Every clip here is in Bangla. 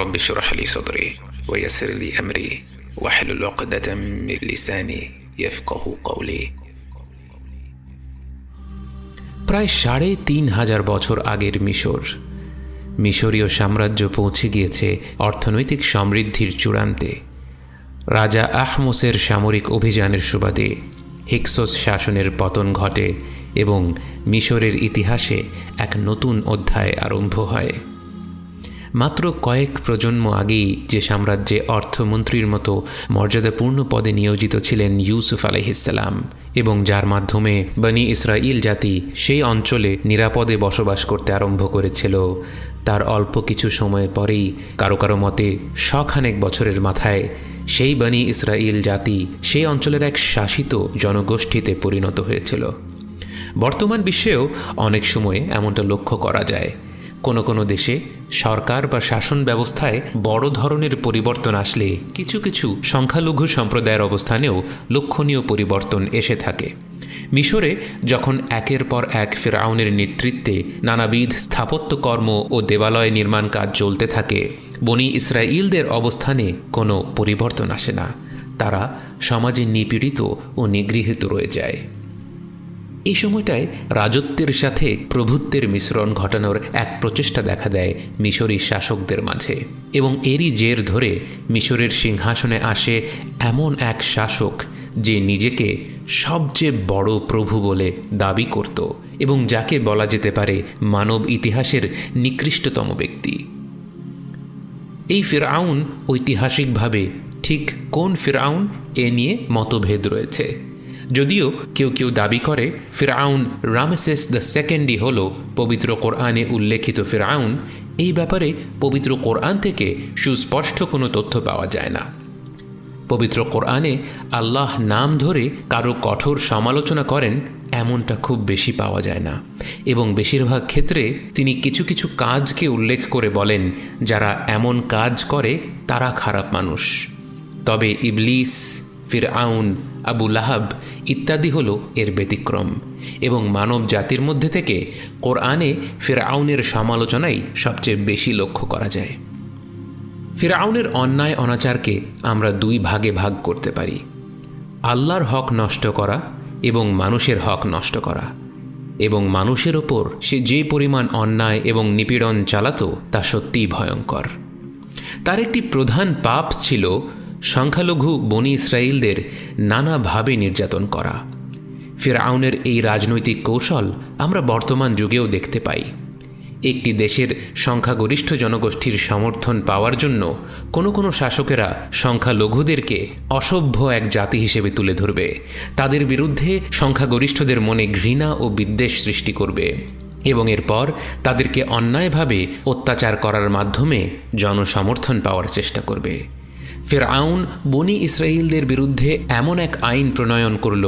رب اشرح لي صدري ويسر لي أمري واحلل عقدة من লিসানি يفقهوا قولي। প্রায় ৩৫০০ বছর আগের মিশরীয় সাম্রাজ্য পৌঁছে গিয়েছে অর্থনৈতিক সমৃদ্ধির চূড়ান্তে। রাজা আহমসের সামরিক অভিযানের সুবাদে হিক্সোস শাসনের পতন ঘটে এবং মিশরের ইতিহাসে এক নতুন অধ্যায় আরম্ভ হয়। মাত্র কয়েক প্রজন্ম আগেই যে সাম্রাজ্যে অর্থমন্ত্রীর মতো মর্যাদাপূর্ণ পদে নিয়োজিত ছিলেন ইউসুফ আলাইহিসসালাম এবং যার মাধ্যমে বনি ইসরাইল জাতি সেই অঞ্চলে নিরাপদে বসবাস করতে আরম্ভ করেছিল, তার অল্প কিছু সময় পরেই কারো কারো মতে শখানেক বছরের মাথায় সেই বনি ইসরাইল জাতি সেই অঞ্চলের এক শাসিত জনগোষ্ঠীতে পরিণত হয়েছিল। বর্তমান বিশ্বেও অনেক সময় এমনটা লক্ষ্য করা যায়। কোনো কোনো দেশে সরকার বা শাসন ব্যবস্থায় বড় ধরনের পরিবর্তন আসলে কিছু কিছু সংখ্যালঘু সম্প্রদায়ের অবস্থানেও লক্ষণীয় পরিবর্তন এসে থাকে। মিশরে যখন একের পর এক ফিরআউনের নেতৃত্বে নানাবিধ স্থাপত্যকর্ম ও দেবালয় নির্মাণ কাজ চলতে থাকে, বনি ইসরাইলদের অবস্থানে কোনো পরিবর্তন আসে না। তারা সমাজে নিপীড়িত ও নিগৃহীত রয়ে যায়। এই সময়টায় রাজত্বের সাথে প্রভুত্বের মিশ্রণ ঘটানোর এক প্রচেষ্টা দেখা দেয় মিশরী শাসকদের মাঝে এবং এরই জের ধরে মিশরের সিংহাসনে আসে এমন এক শাসক যে নিজেকে সবচেয়ে বড় প্রভু বলে দাবি করত এবং যাকে বলা যেতে পারে মানব ইতিহাসের নিকৃষ্টতম ব্যক্তি। এই ফিরআউন ঐতিহাসিকভাবে ঠিক কোন ফিরআউন এ নিয়ে মতভেদ রয়েছে। যদিও কেউ কেউ দাবি করে ফিরআউন রামেসেস দ্য সেকেন্ডই হল পবিত্র কোরআনে উল্লেখিত ফিরআউন, এই ব্যাপারে পবিত্র কোরআন থেকে সুস্পষ্ট কোনো তথ্য পাওয়া যায় না। পবিত্র কোরআনে আল্লাহ নাম ধরে কারো কঠোর সমালোচনা করেন এমনটা খুব বেশি পাওয়া যায় না এবং বেশিরভাগ ক্ষেত্রে তিনি কিছু কিছু কাজকে উল্লেখ করে বলেন যারা এমন কাজ করে তারা খারাপ মানুষ। তবে ইবলিস, ফিরআউন, আবু লাহাব ইত্যাদি হলো এর ব্যতিক্রম এবং মানব জাতির মধ্যে থেকে কোরআনে ফিরআউনের সমালোচনাই সবচেয়ে বেশি লক্ষ্য করা যায়। ফিরআউনের অন্যায় অনাচারকে আমরা দুই ভাগে ভাগ করতে পারি: আল্লাহর হক নষ্ট করা এবং মানুষের হক নষ্ট করা। এবং মানুষের ওপর সে যে পরিমাণ অন্যায় এবং নিপীড়ন চালাতো তা সত্যিই ভয়ঙ্কর। তার একটি প্রধান পাপ ছিল সংখ্যালঘু বনি ইসরাইলদের নানাভাবে নির্যাতন করা। ফিরআউনের এই রাজনৈতিক কৌশল আমরা বর্তমান যুগেও দেখতে পাই। একটি দেশের সংখ্যাগরিষ্ঠ জনগোষ্ঠীর সমর্থন পাওয়ার জন্য কোনো কোনো শাসকেরা সংখ্যালঘুদেরকে অসভ্য এক জাতি হিসেবে তুলে ধরবে, তাদের বিরুদ্ধে সংখ্যাগরিষ্ঠদের মনে ঘৃণা ও বিদ্বেষ সৃষ্টি করবে এবং এরপর তাদেরকে অন্যায়ভাবে অত্যাচার করার মাধ্যমে জনসমর্থন পাওয়ার চেষ্টা করবে। ফিরআউন বনি ইসরাইলদের বিরুদ্ধে এমন এক আইন প্রণয়ন করল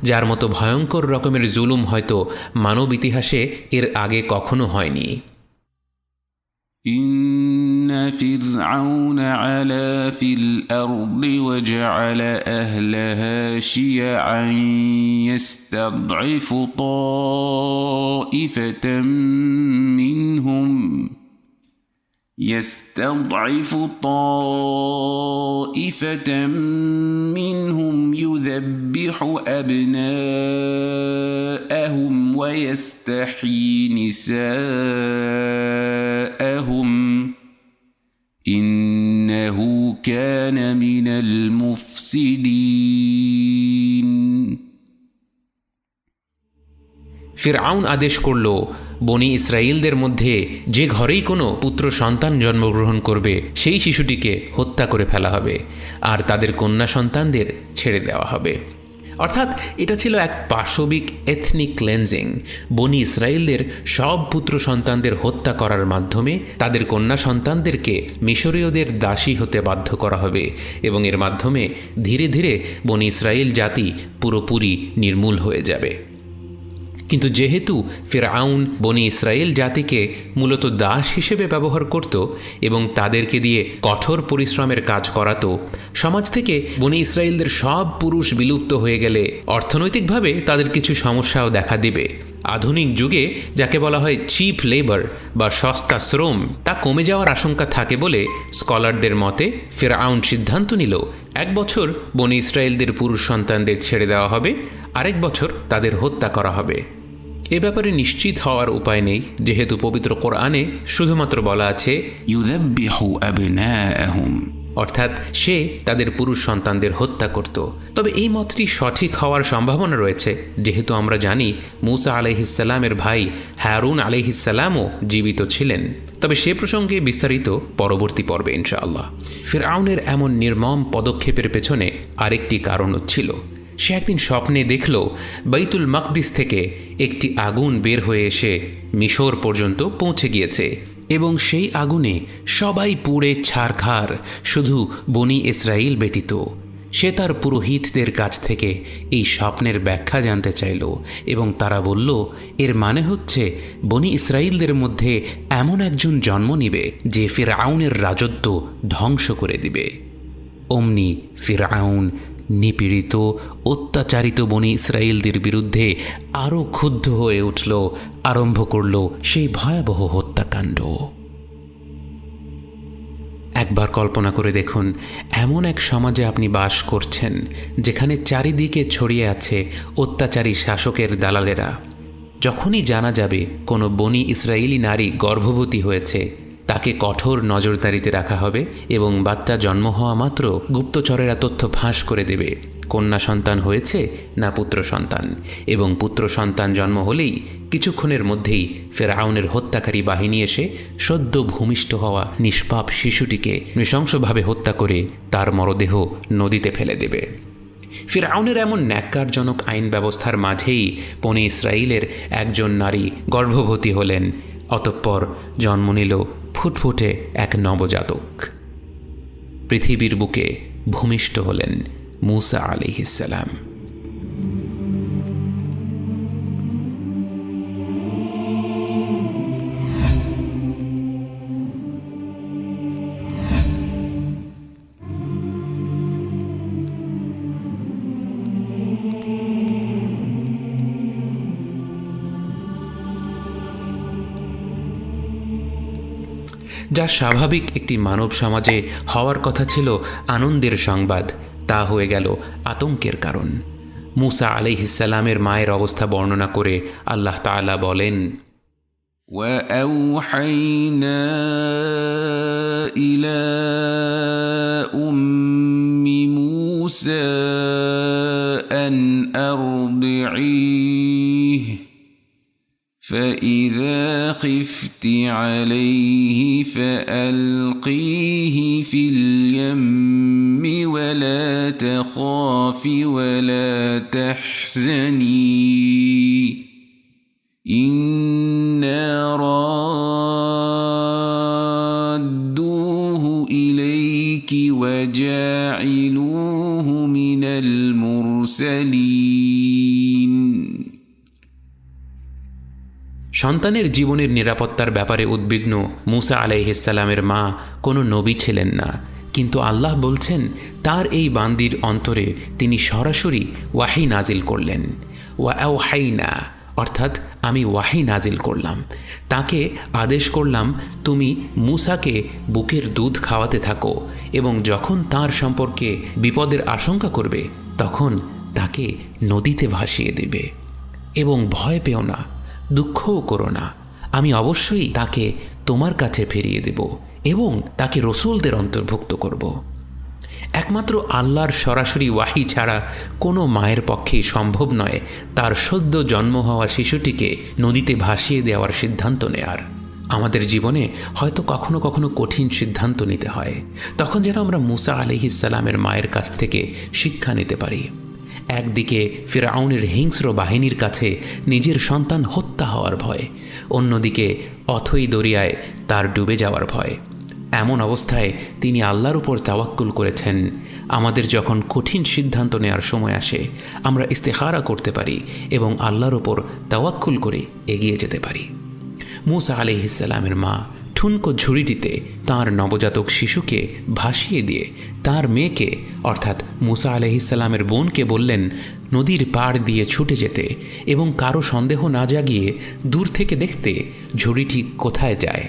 যার মতো ভয়ঙ্কর রকমের জুলুম হয়তো মানব ইতিহাসে এর আগে কখনো হয়নি। ইন্না ফিরআউন আলা ফিল আরদি ওয়াজআলা আহলাহা শিয়াআন ইস্তাদঈফু তাঈফাতাম মিনহুম يذبح أبناءهم ويستحيي نساءهم إنه كان من المفسدين। ফিরআউন আদেশ করল বনি ইসরাইলদের মধ্যে যে ঘরেই কোনো পুত্র সন্তান জন্মগ্রহণ করবে সেই শিশুটিকে হত্যা করে ফেলা হবে আর তাদের কন্যা সন্তানদের ছেড়ে দেওয়া হবে। অর্থাৎ এটা ছিল এক পাশবিক এথনিক ক্লেন্সিং। বনি ইসরাইলদের সব পুত্র সন্তানদের হত্যা করার মাধ্যমে তাদের কন্যা সন্তানদেরকে মিশরীয়দের দাসী হতে বাধ্য করা হবে এবং এর মাধ্যমে ধীরে ধীরে বনি ইসরাইল জাতি পুরোপুরি নির্মূল হয়ে যাবে। কিন্তু যেহেতু ফিরআউন বনি ইসরাইল জাতিকে মূলত দাস হিসেবে ব্যবহার করত এবং তাদেরকে দিয়ে কঠোর পরিশ্রমের কাজ করাতো, সমাজ থেকে বনি ইসরাইলদের সব পুরুষ বিলুপ্ত হয়ে গেলে অর্থনৈতিকভাবে তাদের কিছু সমস্যাও দেখা দেবে। আধুনিক যুগে যাকে বলা হয় চিপ লেবার বা সস্তা শ্রম তা কমে যাওয়ার আশঙ্কা থাকে বলে স্কলারদের মতে ফিরআউন সিদ্ধান্ত নিল 1 বছর বনি ইসরায়েলদের পুরুষ সন্তানদের ছেড়ে দেওয়া হবে, আরেক বছর তাদের হত্যা করা হবে। এ ব্যাপারে নিশ্চিত হওয়ার উপায় নেই, যেহেতু পবিত্র কোরআনে শুধুমাত্র বলা আছে يذبح أبناءهم অর্থাৎ সে তাদের পুরুষ সন্তানদের হত্যা করত। তবে এই মতটি সঠিক হওয়ার সম্ভাবনা রয়েছে, যেহেতু আমরা জানি মূসা আলাইহিসসালামের ভাই হারুন আলাইহিসসালামও জীবিত ছিলেন। তবে সে প্রসঙ্গে বিস্তারিত পরবর্তী পর্বে ইনশাআল্লাহ। ফিরআউনের এমন নির্মম পদক্ষেপের পেছনে আরেকটি কারণও ছিল। সে একদিন স্বপ্নে দেখল বাইতুল মাকদিস থেকে একটি আগুন বের হয়ে এসে মিশর পর্যন্ত পৌঁছে গিয়েছে এবং সেই আগুনে সবাই পুড়ে ছারখার, শুধু বনি ইসরাইল ব্যতীত। সে তার পুরোহিতদের কাছ থেকে এই স্বপ্নের ব্যাখ্যা জানতে চাইল এবং তারা বলল, এর মানে হচ্ছে বনি ইসরাইলদের মধ্যে এমন একজন জন্ম নিবে যে ফিরআউনের রাজত্ব ধ্বংস করে দিবে। অমনি ফিরআউন নিপীড়িত অত্যাচারিত বনি ইসরাইলদের বিরুদ্ধে আরও ক্ষুব্ধ হয়ে উঠল, আরম্ভ করল সেই ভয়াবহ হত্যাকাণ্ড। একবার কল্পনা করে দেখুন, এমন এক সমাজে আপনি বাস করছেন যেখানে চারিদিকে ছড়িয়ে আছে অত্যাচারী শাসকের দালালেরা। যখনই জানা যাবে কোনো বনি ইসরায়েলি নারী গর্ভবতী হয়েছে, তাকে কঠোর নজরদারিতে রাখা হবে এবং বাচ্চা জন্ম হওয়া মাত্র গুপ্তচরেরা তথ্য ফাঁস করে দেবে কন্যা সন্তান হয়েছে না পুত্র সন্তান, এবং পুত্র সন্তান জন্ম হলেই কিছুক্ষণের মধ্যেই ফিরআউনের হত্যাকারী বাহিনী এসে সদ্য ভূমিষ্ঠ হওয়া নিষ্পাপ শিশুটিকে নৃশংসভাবে হত্যা করে তার মরদেহ নদীতে ফেলে দেবে। ফিরআউনের এমন ন্যাক্কারজনক আইন ব্যবস্থার মাঝেই বনি ইসরায়েলের একজন নারী গর্ভবতী হলেন, অতঃপর জন্ম নিল ফুটফুটে এক নবজাতক। পৃথিবীর বুকে ভূমিষ্ঠ হলেন মূসা আলাইহিসসালাম। যা স্বাভাবিক একটি মানব সমাজে হওয়ার কথা ছিল আনন্দের সংবাদ, তা হয়ে গেল আতঙ্কের কারণ। মূসা আলাইহিসসালামের মায়ের অবস্থা বর্ণনা করে আল্লাহ তাআলা বলেন, وأوحينا إلى أم موسى أن أرضعيه فإذا خفت عليه فألقيه في اليم ولا تخافي ولا تحزني إنا رادوه إليك وجاعلوه من المرسلين। সন্তানের জীবনের নিরাপত্তার ব্যাপারে উদ্বিগ্ন মূসা আলাইহিসসালামের মা কোনো নবী ছিলেন না, কিন্তু আল্লাহ বলছেন তার এই বান্দির অন্তরে তিনি সরাসরি ওয়াহি নাজিল করলেন। ওয়াওহাইনা অর্থাৎ আমি ওয়াহি নাজিল করলাম, তাকে আদেশ করলাম তুমি মূসাকে বুকের দুধ খাওয়াতে থাকো এবং যখন তার সম্পর্কে বিপদের আশঙ্কা করবে তখন তাকে নদীতে ভাসিয়ে দেবে এবং ভয় পেও না, দুঃখও করো না, আমি অবশ্যই তাকে তোমার কাছে ফিরিয়ে দেব এবং তাকে রসুলদের অন্তর্ভুক্ত করব। একমাত্র আল্লাহর সরাসরি ওয়াহি ছাড়া কোনো মায়ের পক্ষেই সম্ভব নয় তার সদ্য জন্ম হওয়া শিশুটিকে নদীতে ভাসিয়ে দেওয়ার সিদ্ধান্ত নেয়ার। আমাদের জীবনে হয়তো কখনো কখনো কঠিন সিদ্ধান্ত নিতে হয়, তখন যেন আমরা মূসা আলাইহিসসালামের মায়ের কাছ থেকে শিক্ষা নিতে পারি। একদিকে ফিরআউনের হিংস্র বাহিনীর কাছে নিজের সন্তান হত্যা হওয়ার ভয়, অন্যদিকে অথই দরিয়ায় তার ডুবে যাওয়ার ভয়। এমন অবস্থায় তিনি আল্লাহর উপর তাওয়াক্কুল করেছেন। আমাদের যখন কঠিন সিদ্ধান্ত নেওয়ার সময় আসে আমরা ইস্তেখারা করতে পারি এবং আল্লাহর উপর তাওয়াক্কুল করে এগিয়ে যেতে পারি। মূসা আলাইহিসসালামের মা ঠুনকো ঝুড়িটিতে তার নবজাতক শিশুকে ভাসিয়ে দিয়ে তার মেয়েকে অর্থাৎ মুসা আলাইহিসসালামের বোনকে বললেন নদীর পাড় দিয়ে ছুটে যেতে এবং কারো সন্দেহ না জাগিয়ে দূর থেকে দেখতে ঝুড়িটি কোথায় যায়।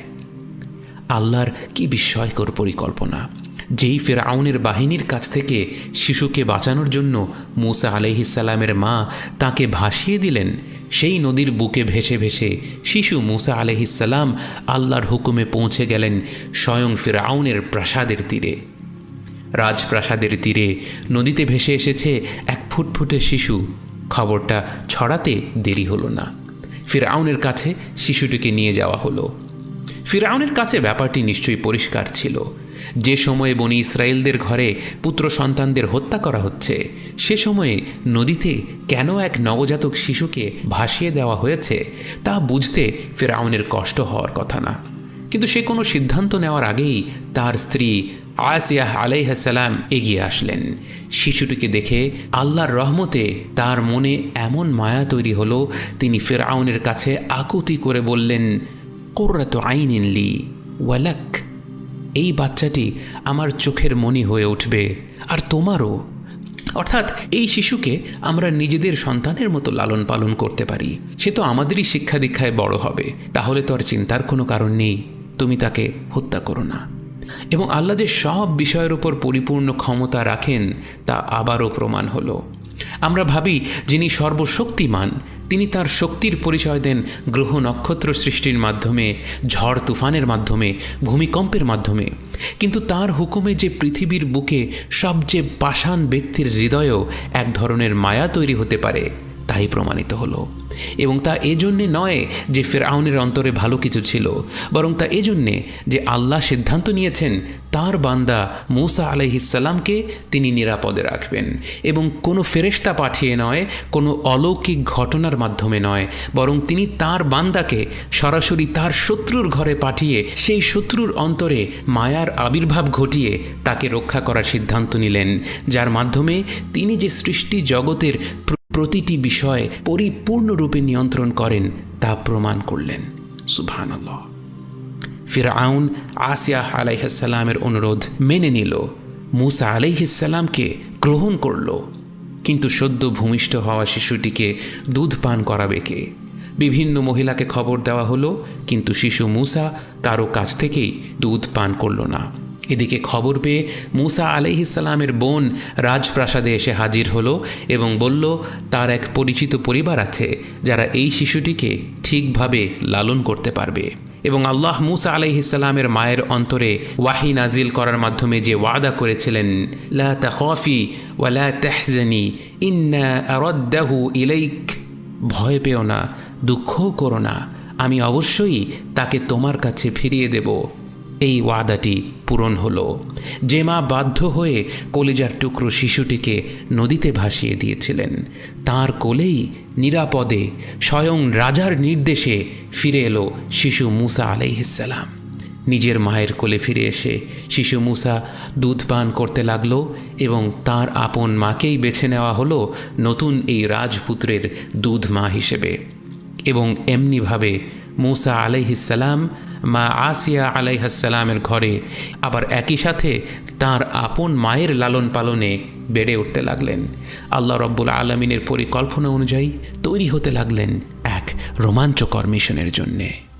আল্লাহর কি বিস্ময়কর পরিকল্পনা! যেই ফিরআউনের বাহিনীর কাছ থেকে শিশুকে বাঁচানোর জন্য মুসা আলাইহিসসালামের মা তাকে ভাসিয়ে দিলেন, সেই নদীর বুকে ভেসে ভেসে শিশু মুসা আলাইহিসসালাম আল্লাহর হুকুমে পৌঁছে গেলেন স্বয়ং ফিরআউনের প্রাসাদের তীরে। রাজপ্রাসাদের তীরে নদীতে ভেসে এসেছে এক ফুটফুটে শিশু। খবরটা ছড়াতে দেরি হলো না। ফিরআউনের কাছে শিশুটিকে নিয়ে যাওয়া হলো। ফিরআউনের কাছে ব্যাপারটি নিশ্চয়ই পরিষ্কার ছিল। যে সময়ে বনি ইসরায়েলদের ঘরে পুত্র সন্তানদের হত্যা করা হচ্ছে, সে সময়ে নদীতে কেন এক নবজাতক শিশুকে ভাসিয়ে দেওয়া হয়েছে তা বুঝতে ফিরআউনের কষ্ট হওয়ার কথা না। কিন্তু সে কোনো সিদ্ধান্ত নেওয়ার আগেই তার স্ত্রী আসিয়া আলাইহিসসালাম এগিয়ে আসলেন। শিশুটিকে দেখে আল্লাহর রহমতে তার মনে এমন মায়া তৈরি হলো, তিনি ফিরআউনের কাছে আকুতি করে বললেন, কুররাতু আইনিন লি ওয়ালাক, এই বাচ্চাটি আমার চোখের মনি হয়ে উঠবে আর তোমারও। অর্থাৎ এই শিশুকে আমরা নিজেদের সন্তানের মতো লালন পালন করতে পারি। সে তো আমাদেরই শিক্ষা দীক্ষায় বড় হবে, তাহলে তো আর চিন্তার কোনো কারণ নেই, তুমি তাকে হত্যা করো না। এবং আল্লাহ যে সব বিষয়ের উপর পরিপূর্ণ ক্ষমতা রাখেন তা আবারও প্রমাণ হলো। আমরা ভাবি যিনি সর্বশক্তিমান তিনি তার শক্তির পরিচয় দেন গ্রহ নক্ষত্র সৃষ্টির মাধ্যমে, ঝড় তুফানের মাধ্যমে, ভূমিকম্পের মাধ্যমে, কিন্তু তার হুকুমে যে পৃথিবীর বুকে সবচেয়ে পাষাণ ব্যক্তির হৃদয়েও এক ধরনের মায়া তৈরি হতে পারে তাই প্রমাণিত হলো। এবং তা এজন্যে নয় যে ফিরআউনের অন্তরে ভালো কিছু ছিল, বরং তা এজন্যে যে আল্লাহ সিদ্ধান্ত নিয়েছেন তার বান্দা মুসা আলাইহিসসালামকে তিনি নিরাপদে রাখবেন, এবং কোনো ফেরেশতা পাঠিয়ে নয়, কোনো অলৌকিক ঘটনার মাধ্যমে নয়, বরং তিনি তার বান্দাকে সরাসরি তার শত্রুর ঘরে পাঠিয়ে সেই শত্রুর অন্তরে মায়ার আবির্ভাব ঘটিয়ে তাকে রক্ষা করার সিদ্ধান্ত নিলেন, যার মাধ্যমে তিনি যে সৃষ্টি জগতের প্রতিটি বিষয় পরিপূর্ণরূপে নিয়ন্ত্রণ করেন তা প্রমাণ করলেন। সুবহানাল্লাহ। ফিরআউন আসিয়া আলাইহিসসালামের অনুরোধ মেনে নিল, মুসা আলাইহিসসালামকে গ্রহণ করল, কিন্তু সদ্য ভূমিষ্ঠ হওয়া শিশুটিকে দুধ পান করাবে কে? বিভিন্ন মহিলাকে খবর দেওয়া হলো, কিন্তু শিশু মুসা কারো কাছ থেকেই দুধ পান করল না। এদিকে খবর পেয়ে মুসা আলাইহিসসালামের বোন রাজপ্রাসাদে এসে হাজির হলো এবং বলল তার এক পরিচিত পরিবার আছে যারা এই শিশুটিকে ঠিকভাবে লালন করতে পারবে। এবং আল্লাহ মুসা আলাইহিসসালামের মায়ের অন্তরে ওয়াহি নাজিল করার মাধ্যমে যে ওয়াদা করেছিলেন, লা তাখাফি ওয়া লা তাহজানি ইন্না আরাদ্দাহু ইলাইক, ভয় পেও না, দুঃখও করো না, আমি অবশ্যই তাকে তোমার কাছে ফিরিয়ে দেব। এই ওয়াদাটি পূরণ হলো। যে মা বাধ্য হয়ে কলিজার টুকরো শিশুটিকে নদীতে ভাসিয়ে দিয়েছিলেন, তার কোলেই নিরাপদে স্বয়ং রাজার নির্দেশে ফিরে এলো শিশু মুসা আলাইহিসসালাম। নিজের মায়ের কোলে ফিরে এসে শিশু মুসা দুধ পান করতে লাগলো এবং তার আপন মাকেই বেছে নেওয়া হলো নতুন এই রাজপুত্রের দুধ মা হিসেবে। এবং এমনিভাবে মুসা আলাইহিসসালাম মা আসিয়া আলাইহিসসালামের ঘরে আবার একই সাথে তার আপন মায়ের লালন পালনে বেড়ে উঠতে লাগলেন। আল্লাহ রব্বুল আলামিনের পরিকল্পনা অনুযায়ী তৈরি হতে লাগলেন এক রোমাঞ্চকর মিশনের জন্যে।